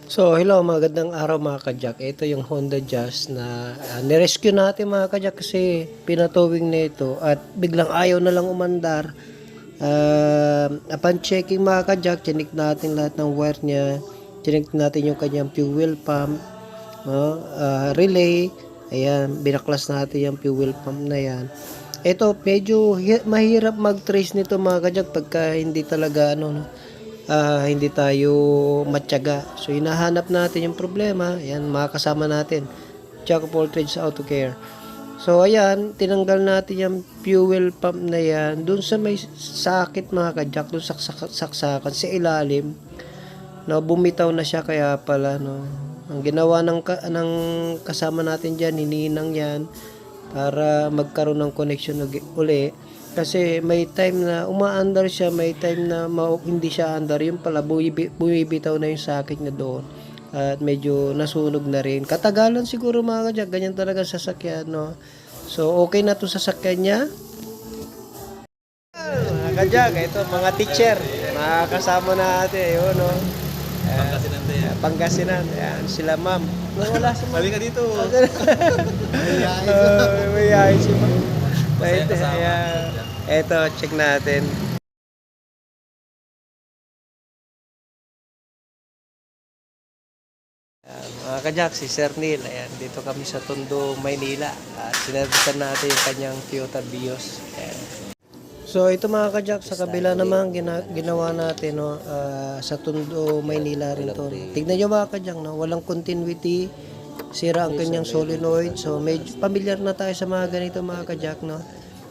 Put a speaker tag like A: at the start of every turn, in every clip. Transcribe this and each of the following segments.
A: So, hello, magandang araw mga kajak. Ito yung Honda Jazz na nirescue natin mga kajak kasi pinatowing na ito at biglang ayaw na lang umandar. Upon checking mga kajak, chinik natin lahat ng wire niya. Chinik natin yung kanyang fuel pump, no? Relay. Ayan, binaklas natin yung fuel pump na yan. Ito, medyo mahirap mag-trace nito mga kajak pagka hindi talaga hindi tayo matyaga. So, hinahanap natin yung problema. Ayan, makakasama natin. Jack of all trades auto care. So, ayan, tinanggal natin yung fuel pump na yan. Doon sa may sakit mga kajak, doon sa saksakan, sa ilalim. No, bumitaw na siya kaya pala, no. Ang ginawa ng kasama natin dyan, hininang yan para magkaroon ng connection uli. Kasi may time na umaandar siya, may time na hindi siya andar. Yung pala, bumibitaw na yung sakit niya doon. At medyo nasunog na rin. Katagalan siguro mga kajak, ganyan talaga sasakyan, no? So, okay na to sasakyan niya. Mga kajak, ito, mga teacher. Mga kasama natin, yun, no?
B: Pangasinan tayo.
A: Pangasinan, yan, sila ma'am. Wala si ma'am.
B: Balik ka dito.
A: May yahin si ma'am.
B: Masaya
A: Ito,
B: kasama.
A: ayan. Ito, check natin. Mga kajak, si Sir Neil. Ayan, dito kami sa Tondo, Maynila. At sinalitan natin yung kanyang Toyota Vios. Ayan. So, ito mga kajak, sa kabila naman ginawa natin, no, sa Tondo, Maynila rin to. Tignan nyo mga kajak, no, walang continuity. Sira ang kanyang solenoid. So, medyo familiar na tayo sa mga ganito mga kajak, no.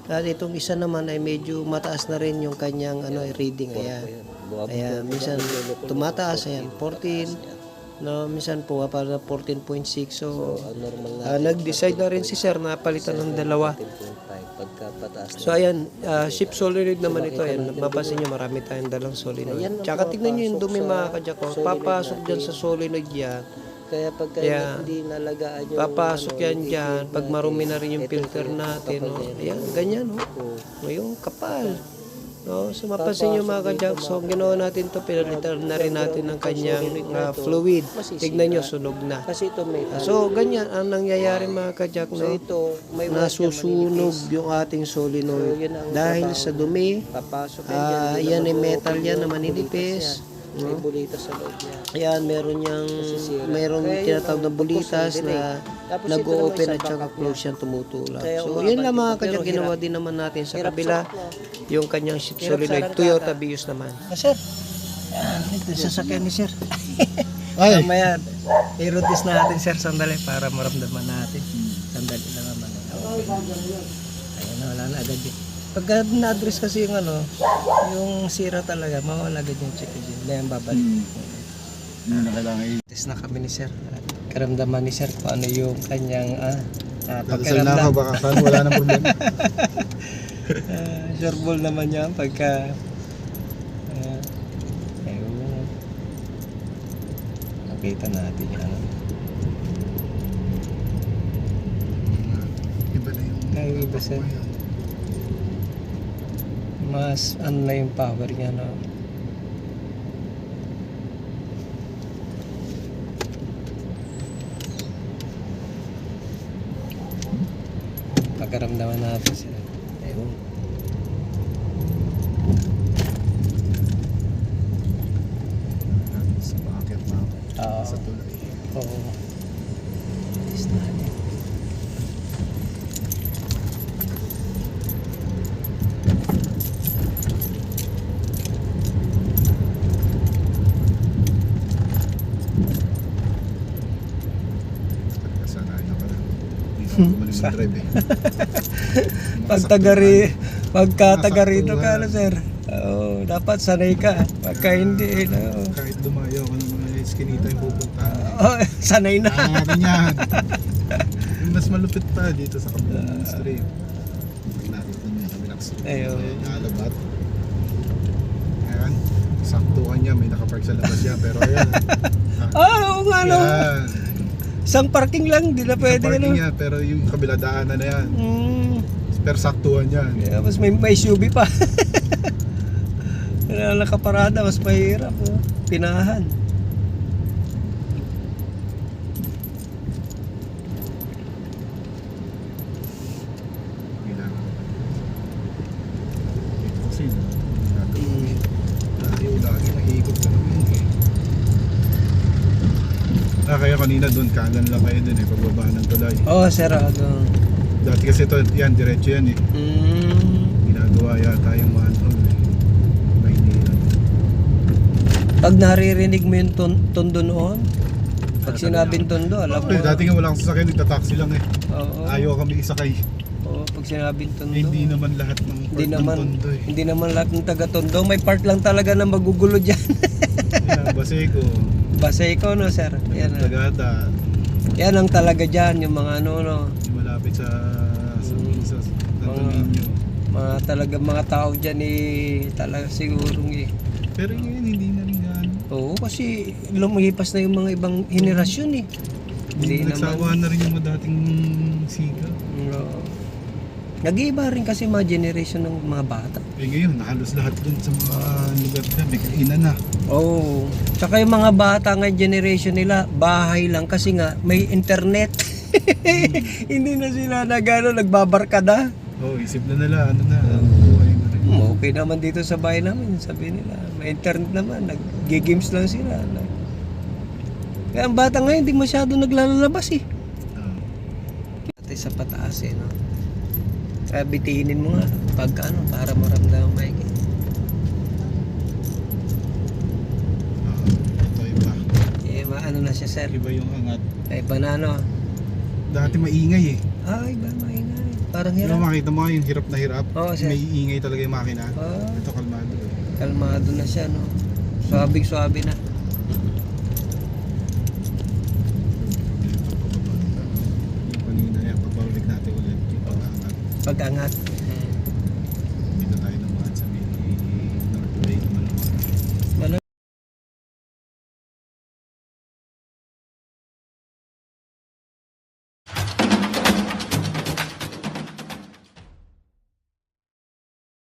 A: At itong isa naman ay medyo mataas na rin yung kanyang reading. Ayan. Ayan, minsan tumataas, ayan, 14. No, minsan po para 14.6. So, nag-decide na rin si Sir na palitan ng dalawa. So, ayan, ship solenoid naman ito. Ayan, mapapansin nyo, marami tayong dalang solenoid. Tsaka tignan nyo yung dumi mga kajak. Papasok dyan sa solenoid yan.
C: Kaya pagka hindi nalagaan yung
A: papasok yan dyan. Pag marumi na rin yung filter natin. No? Ayan, ganyan. No? Yung kapal. No? So, mapapansin nyo mga kajak. So, ginawa natin to, pinalitan na rin natin ng kanyang fluid. Tignan nyo, sunog na.
C: kasi ito may
A: So, ganyan ang nangyayari mga kajak.
C: so
A: No?
C: ito may
A: Nasusunog yung ating solenoid. Dahil sa dumi,
C: papasok
A: yan ay metal yan na maninipis.
C: may bulita sa loob niya.
A: Ayan, meron tinatawag na bulitas na nag-o-open at saka close yan, tumutulak. So, yun lang mga kajak, ginawa din naman natin sa kabila yung kanyang ship solenoid. Toyota Vios naman. Sir, yan, ito sasakyan ni Sir.
D: Ay,
A: Mamaya, i-rotis natin Sir, sandali para maramdaman natin. Sandali lang naman. Ayun, wala na agad yun. Pagka na-address kasi yung sira talaga, mawala agad yung check engine. Ngayon babalik.
D: hindi na kailangan
A: Test na kami ni Sir. At karamdaman ni Sir kung ano yung kanyang
D: Dadasal na ako, baka saan wala nang problema.
A: Sure ball naman yan pagka ayun. Nakita natin yan.
D: Iba na yung
A: Ay, iba Sir. Mas na yung power niya, no? Pagkaramdaman natin Sir. Ayun.
D: sa pangakit na ako. Sa tulay.
A: Oo. Test natin.
D: Kasanayan na pala. Hindi na ako gumaling mag-drive eh.
A: Pagka taga rito ka na Sir. Oo, dapat sanay ka. Pagka hindi,
D: Kahit dumayo ako ng mga eskinita yung pupuntahan.
A: sanay na.
D: Kaya natin yan. Yung mas malupit pa dito sa kabilang street. Pag nakita niya yung kabilang street.
A: Ayun.
D: Ayun yung alabat. Ayan. Saktuhan niya. May nakapark sa labas niya. Pero ayan.
A: Oo nga no.
D: Yan.
A: Isang parking lang, di na
D: Sa
A: pwede
D: parking niya. Pero yung kabila daanan na yan. Pero saktuhan yan.
A: Yeah, mas may SUV pa. Kaya nakaparada, mas mahirap. Pinahan.
D: Kaya kanina doon, kanan lang kayo doon eh, pagbaba ng tulay.
A: Oo, sir.
D: Dati kasi ito, yan, diretso yan eh. Ginagawa yata yung manhole eh. Maynila.
A: Pag naririnig mo yung tondo noon, pag sinabing tondo, alam mo.
D: Dati nga walang sasakyan, nagtataxi lang eh.
A: Oo.
D: Ayaw kami isakay.
A: Oo, pag sinabing tondo.
D: Hindi naman lahat ng
A: Hindi
D: part ng
A: naman,
D: Tondo eh.
A: hindi naman lahat ng taga-tondo. May part lang talaga na magugulo dyan.
D: Yan, Baseco,
A: Baseco, no, sir? Yan,
D: Tagata,
A: yan ang talaga dyan, yung mga ano, no.
D: yung malapit sa Santo Niño.
A: Mga tao dyan talaga sigurong
D: Pero yun, hindi na rin gano'n.
A: Oo, kasi lumipas na yung mga ibang henerasyon Hindi
D: Nagsawa na rin yung mga dating siga.
A: Oo. Nag-iiba rin kasi mga generation ng mga bata.
D: Eh ngayon, halos lahat dun sa mga lugar na may kainan na.
A: Oo. Tsaka yung mga bata ngayon generation nila, bahay lang kasi nga may internet. Hindi na sila nagbabarkada.
D: Isip na nila, buhay na rin.
A: Okay naman dito sa bahay namin, sabi nila. May internet naman, nag-games lang sila. Kaya ang bata ngayon, hindi masyado naglalabas Pati sa pataas no? Kaya bitinin mo nga, pag para maramdaman maigi.
D: Ito iba.
A: Maano na siya, sir.
D: Iba yung angat.
A: Ay, banano.
D: Dati maingay eh.
A: Iba, maingay. Parang
D: Pero
A: hirap.
D: makita mo nga yung hirap na hirap.
A: Oo, sir.
D: May ingay talaga yung makina.
A: Ah,
D: Ito kalmado eh.
A: kalmado na siya, no? Swabing-swabe na.
D: Yung kanina yan, pagbalik natin ulit yung pag-angat.
A: Pag-angat.